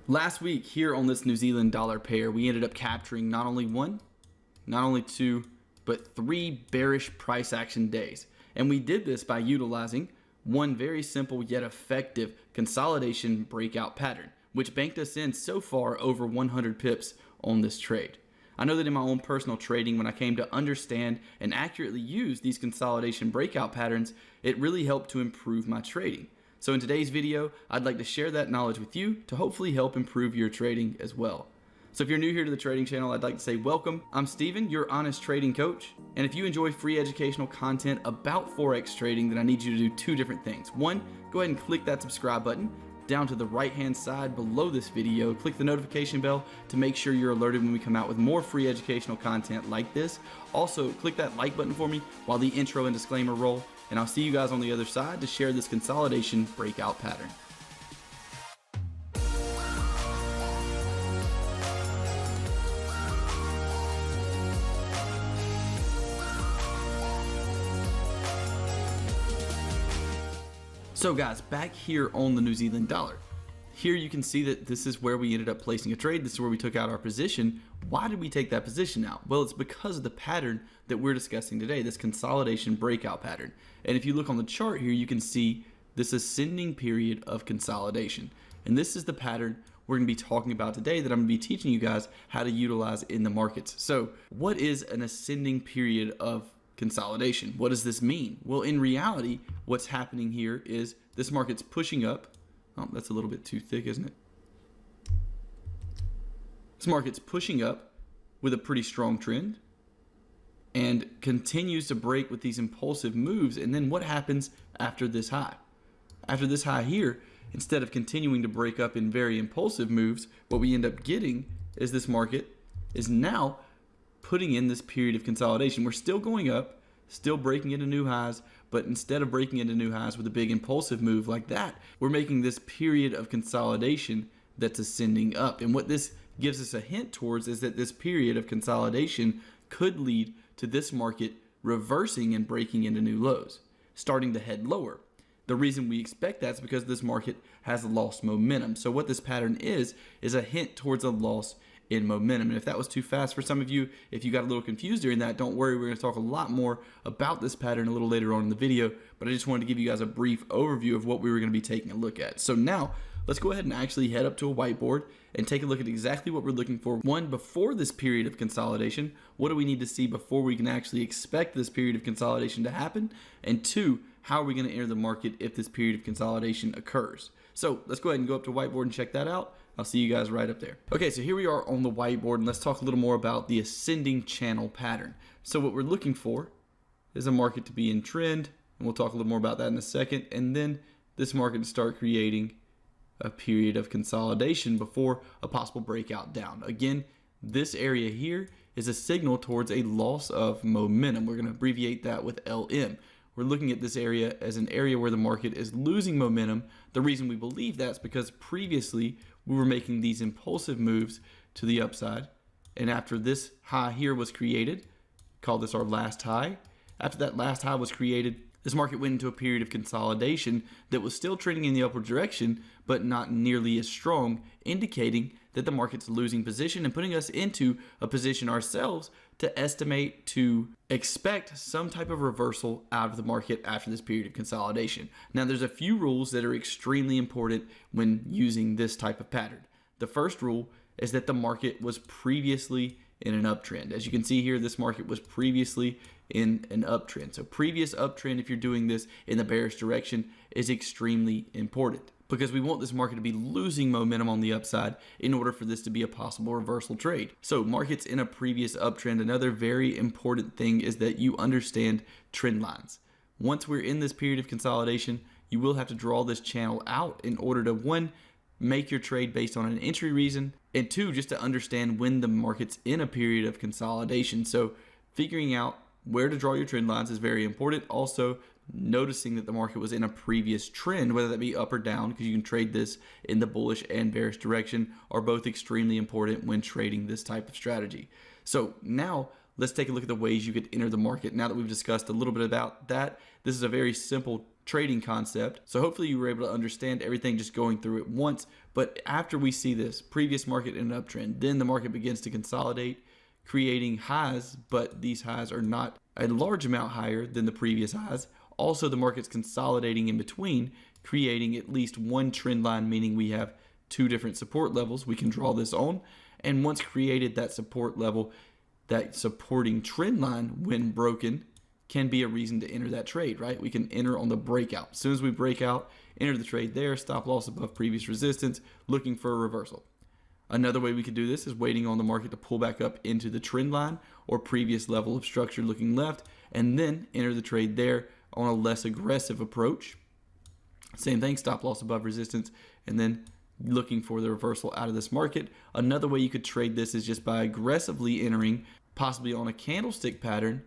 Last week here on this New Zealand dollar pair, we ended up capturing not only one, not only two, but three bearish price action days. And we did this by utilizing one very simple yet effective consolidation breakout pattern, which banked us in so far over 100 pips on this trade. I know that in my own personal trading, when I came to understand and accurately use these consolidation breakout patterns, it really helped to improve my trading. So in today's video, I'd like to share that knowledge with you to hopefully help improve your trading as well. So if you're new here to the trading channel, I'd like to say welcome. I'm Steven, your honest trading coach. And if you enjoy free educational content about Forex trading, then I need you to do two different things. One, go ahead and click that subscribe button down to the right-hand side below this video. Click the notification bell to make sure you're alerted when we come out with more free educational content like this. Also, click that like button for me while the intro and disclaimer roll. And I'll see you guys on the other side to share this consolidation breakout pattern. So guys, back here on the New Zealand dollar, here you can see that this is where we ended up placing a trade. This is where we took out our position. Why did we take that position out? Well, it's because of the pattern that we're discussing today, this consolidation breakout pattern. And if you look on the chart here, you can see this ascending period of consolidation. And this is the pattern we're going to be talking about today that I'm going to be teaching you guys how to utilize in the markets. So what is an ascending period of consolidation? What does this mean? Well, in reality, what's happening here is this market's pushing up. Oh, that's a little bit too thick, isn't it? This market's pushing up with a pretty strong trend and continues to break with these impulsive moves. And then what happens after this high? After this high here, instead of continuing to break up in very impulsive moves, what we end up getting is this market is now putting in this period of consolidation. We're still going up, still breaking into new highs, but instead of breaking into new highs with a big impulsive move like that, we're making this period of consolidation that's ascending up. And what this gives us a hint towards is that this period of consolidation could lead to this market reversing and breaking into new lows, starting to head lower. The reason we expect that is because this market has lost momentum. So what this pattern is a hint towards a loss in momentum. And if that was too fast for some of you, if you got a little confused during that, don't worry, we're going to talk a lot more about this pattern a little later on in the video, but I just wanted to give you guys a brief overview of what we were going to be taking a look at. So now let's go ahead and actually head up to a whiteboard and take a look at exactly what we're looking for. One, before this period of consolidation, what do we need to see before we can actually expect this period of consolidation to happen? And two, how are we going to enter the market if this period of consolidation occurs? So let's go ahead and go up to whiteboard and check that out. I'll see you guys right up there. Okay, so here we are on the whiteboard, and let's talk a little more about the ascending channel pattern. So what we're looking for is a market to be in trend, and we'll talk a little more about that in a second, and then this market to start creating a period of consolidation before a possible breakout down. Again, this area here is a signal towards a loss of momentum. We're going to abbreviate that with LM. We're looking at this area as an area where the market is losing momentum. The reason we believe that's because previously we were making these impulsive moves to the upside. And after this high here was created, call this our last high. After that last high was created, this market went into a period of consolidation that was still trending in the upward direction, but not nearly as strong, indicating that the market's losing position and putting us into a position ourselves to estimate, to expect some type of reversal out of the market after this period of consolidation. Now, there's a few rules that are extremely important when using this type of pattern. The first rule is that the market was previously in an uptrend. As you can see here, this market was previously in an uptrend. So previous uptrend, if you're doing this in the bearish direction, is extremely important because we want this market to be losing momentum on the upside in order for this to be a possible reversal trade. So markets in a previous uptrend, another very important thing is that you understand trend lines. Once we're in this period of consolidation, you will have to draw this channel out in order to, one, make your trade based on an entry reason, and two, just to understand when the market's in a period of consolidation. So figuring out where to draw your trend lines is very important. Also, noticing that the market was in a previous trend, whether that be up or down, because you can trade this in the bullish and bearish direction, are both extremely important when trading this type of strategy. So now let's take a look at the ways you could enter the market. Now that we've discussed a little bit about that, this is a very simple trading concept. So hopefully you were able to understand everything just going through it once. But after we see this previous market in an uptrend, then the market begins to consolidate, creating highs, but these highs are not a large amount higher than the previous highs. Also, the market's consolidating in between, creating at least one trend line, meaning we have two different support levels we can draw this on. And once created, that support level, that supporting trend line, when broken, can be a reason to enter that trade, right? We can enter on the breakout. As soon as we break out, enter the trade there, stop loss above previous resistance, looking for a reversal. Another way we could do this is waiting on the market to pull back up into the trend line or previous level of structure looking left, and then enter the trade there on a less aggressive approach. Same thing, stop loss above resistance, and then looking for the reversal out of this market. Another way you could trade this is just by aggressively entering, possibly on a candlestick pattern,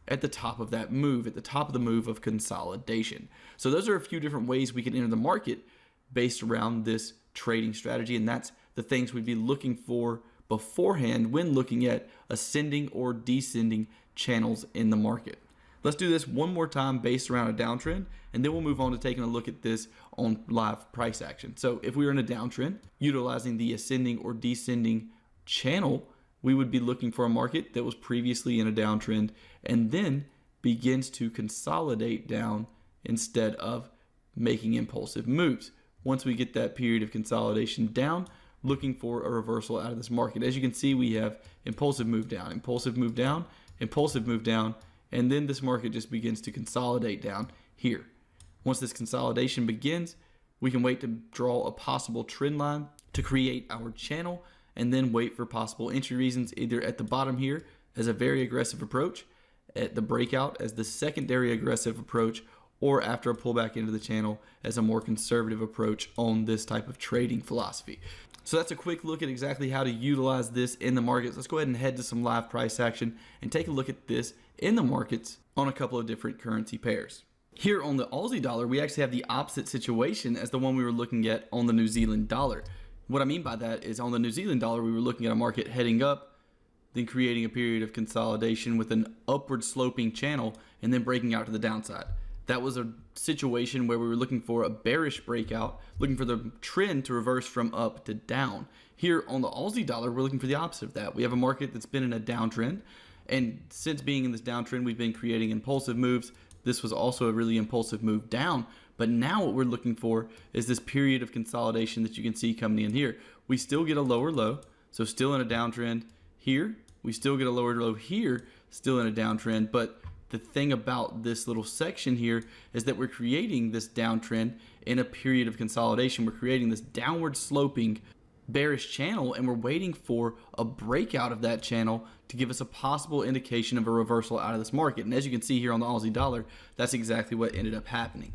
at the top of that move, at the top of the move of consolidation. So those are a few different ways we can enter the market based around this trading strategy, and that's the things we'd be looking for beforehand when looking at ascending or descending channels in the market. Let's do this one more time based around a downtrend, and then we'll move on to taking a look at this on live price action. So if we were in a downtrend, utilizing the ascending or descending channel, we would be looking for a market that was previously in a downtrend and then begins to consolidate down instead of making impulsive moves. Once we get that period of consolidation down, looking for a reversal out of this market. As you can see, we have impulsive move down, impulsive move down, impulsive move down, and then this market just begins to consolidate down here. Once this consolidation begins, we can wait to draw a possible trend line to create our channel, and then wait for possible entry reasons, either at the bottom here as a very aggressive approach, at the breakout as the secondary aggressive approach, or after a pullback into the channel as a more conservative approach on this type of trading philosophy. So that's a quick look at exactly how to utilize this in the markets. Let's go ahead and head to some live price action and take a look at this in the markets on a couple of different currency pairs. Here on the Aussie dollar, we actually have the opposite situation as the one we were looking at on the New Zealand dollar. What I mean by that is on the New Zealand dollar, we were looking at a market heading up, then creating a period of consolidation with an upward sloping channel and then breaking out to the downside. That was a situation where we were looking for a bearish breakout, looking for the trend to reverse from up to down. Here on the Aussie dollar, we're looking for the opposite of that. We have a market that's been in a downtrend, and since being in this downtrend, we've been creating impulsive moves. This was also a really impulsive move down. But now what we're looking for is this period of consolidation that you can see coming in here. We still get a lower low, so still in a downtrend here. We still get a lower low here, still in a downtrend. But the thing about this little section here is that we're creating this downtrend in a period of consolidation. We're creating this downward sloping bearish channel, and we're waiting for a breakout of that channel to give us a possible indication of a reversal out of this market. And as you can see here on the Aussie dollar, that's exactly what ended up happening.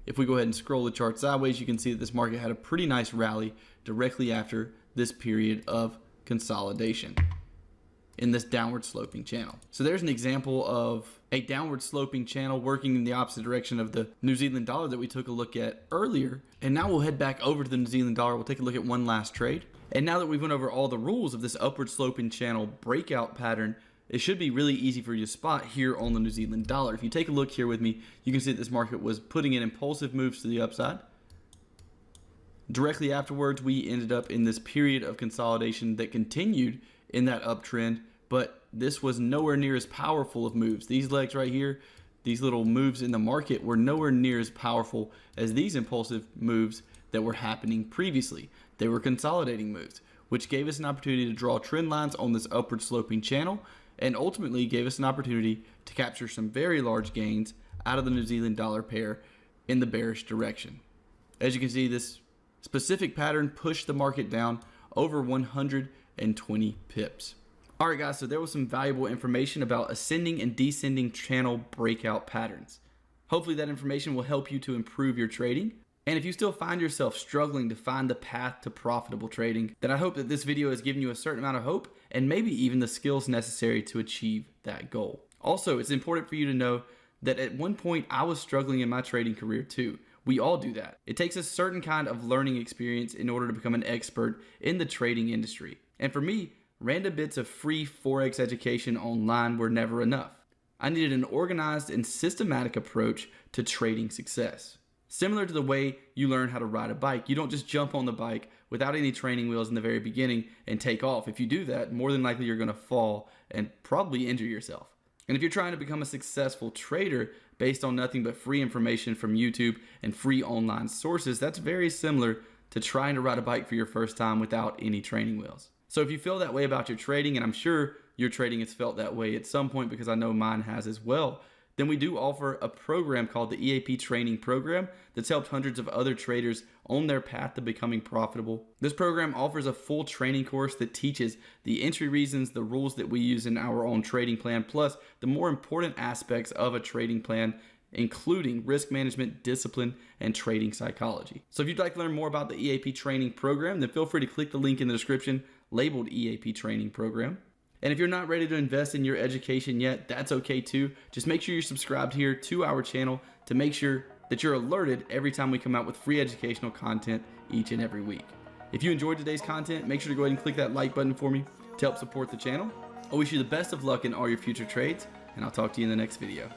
If we go ahead and scroll the chart sideways, you can see that this market had a pretty nice rally directly after this period of consolidation in this downward sloping channel. So there's an example of a downward sloping channel working in the opposite direction of the New Zealand dollar that we took a look at earlier. And now we'll head back over to the New Zealand dollar. We'll take a look at one last trade. And now that we've went over all the rules of this upward sloping channel breakout pattern, it should be really easy for you to spot here on the New Zealand dollar. If you take a look here with me, you can see that this market was putting in impulsive moves to the upside. Directly afterwards, we ended up in this period of consolidation that continued in that uptrend, but this was nowhere near as powerful of moves. These legs right here, these little moves in the market were nowhere near as powerful as these impulsive moves that were happening previously. They were consolidating moves, which gave us an opportunity to draw trend lines on this upward sloping channel, and ultimately gave us an opportunity to capture some very large gains out of the New Zealand dollar pair in the bearish direction. As you can see, this specific pattern pushed the market down over 120 pips. All right, guys, so there was some valuable information about ascending and descending channel breakout patterns. Hopefully that information will help you to improve your trading. And if you still find yourself struggling to find the path to profitable trading, then I hope that this video has given you a certain amount of hope and maybe even the skills necessary to achieve that goal. Also, it's important for you to know that at one point I was struggling in my trading career too. We all do that. It takes a certain kind of learning experience in order to become an expert in the trading industry. And for me, random bits of free Forex education online were never enough. I needed an organized and systematic approach to trading success. Similar to the way you learn how to ride a bike, you don't just jump on the bike, without any training wheels in the very beginning and take off. If you do that, more than likely you're going to fall and probably injure yourself. And if you're trying to become a successful trader based on nothing but free information from YouTube and free online sources, that's very similar to trying to ride a bike for your first time without any training wheels. So if you feel that way about your trading, and I'm sure your trading has felt that way at some point because I know mine has as well, then we do offer a program called the EAP Training Program that's helped hundreds of other traders on their path to becoming profitable. This program offers a full training course that teaches the entry reasons, the rules that we use in our own trading plan, plus the more important aspects of a trading plan, including risk management, discipline, and trading psychology. So if you'd like to learn more about the EAP Training Program, then feel free to click the link in the description labeled EAP Training Program. And if you're not ready to invest in your education yet, that's okay too. Just make sure you're subscribed here to our channel to make sure that you're alerted every time we come out with free educational content each and every week. If you enjoyed today's content, make sure to go ahead and click that like button for me to help support the channel. I wish you the best of luck in all your future trades, and I'll talk to you in the next video.